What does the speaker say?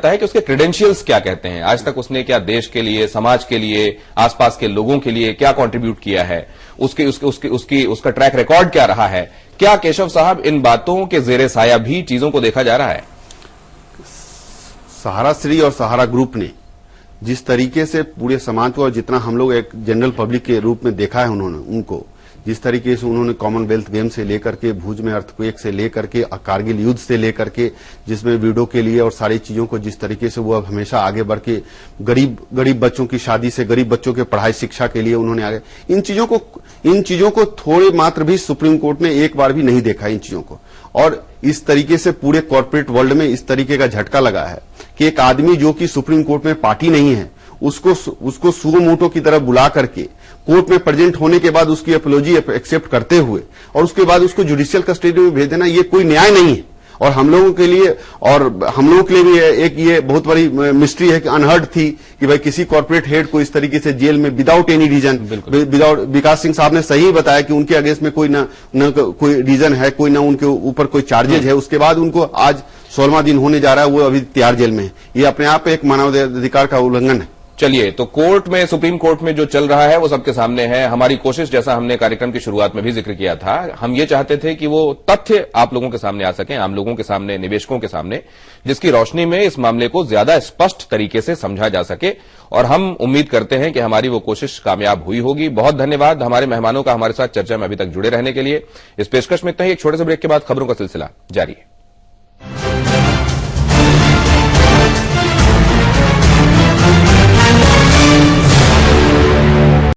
है कि उसके क्रेडेंशियल्स क्या कहते हैं, आज तक उसने क्या देश के लिए, समाज के लिए, आसपास के लोगों के लिए क्या कंट्रीब्यूट किया है, उसका ट्रैक रिकॉर्ड क्या रहा है। क्या केशव साहब इन बातों के जेरे साया भी चीजों को देखा जा रहा है? सहारा श्री और सहारा ग्रुप ने जिस तरीके से पूरे समाज को और जितना हम लोग एक जनरल पब्लिक के रूप में देखा है उन्होंने उनको, जिस तरीके से उन्होंने कॉमनवेल्थ गेम से लेकर के भुज में अर्थक्वेक से लेकर के कारगिल युद्ध से लेकर के जिसमें वीडो के लिए और सारी चीजों को जिस तरीके से वो अब हमेशा आगे बढ़ के गरीब बच्चों की शादी से गरीब बच्चों के पढ़ाई शिक्षा के लिए उन्होंने आगे इन चीजों को थोड़े मात्र भी सुप्रीम कोर्ट ने एक बार भी नहीं देखा इन चीजों को। और इस तरीके से पूरे कॉर्पोरेट वर्ल्ड में इस तरीके का झटका लगा है कि एक आदमी जो कि सुप्रीम कोर्ट में पार्टी नहीं है उसको सुगो मोटो की तरह बुला करके कोर्ट में प्रेजेंट होने के बाद उसकी अपॉलॉजी एक्सेप्ट करते हुए और उसके बाद उसको जुडिशियल कस्टडी में भेज देना, ये कोई न्याय नहीं है। और हम लोगों के लिए भी एक ये बहुत बड़ी मिस्ट्री है कि अनहर्ड थी कि भाई किसी कॉर्पोरेट हेड को इस तरीके से जेल में विदाउट एनी रीजन, विदाउट, विकास सिंह साहब ने सही बताया कि उनके अगेंस्ट में कोई ना कोई रीजन है, कोई ना उनके ऊपर कोई चार्जेज है, उसके बाद उनको आज 16वां दिन होने जा रहा है, वो अभी तिहाड़ जेल में है। ये अपने आप एक मानवाधिकार का उल्लंघन है। चलिए, तो कोर्ट में, सुप्रीम कोर्ट में जो चल रहा है वो सबके सामने है। हमारी कोशिश, जैसा हमने कार्यक्रम की शुरुआत में भी जिक्र किया था, हम ये चाहते थे कि वो तथ्य आप लोगों के सामने आ सकें, आम लोगों के सामने, निवेशकों के सामने, जिसकी रोशनी में इस मामले को ज्यादा स्पष्ट तरीके से समझा जा सके। और हम उम्मीद करते हैं कि हमारी वो कोशिश कामयाब हुई होगी। बहुत धन्यवाद हमारे मेहमानों का हमारे साथ चर्चा में अभी तक जुड़े रहने के लिए। इस पेशकश में इतना ही। एक छोटे से ब्रेक के बाद खबरों का सिलसिला जारी है।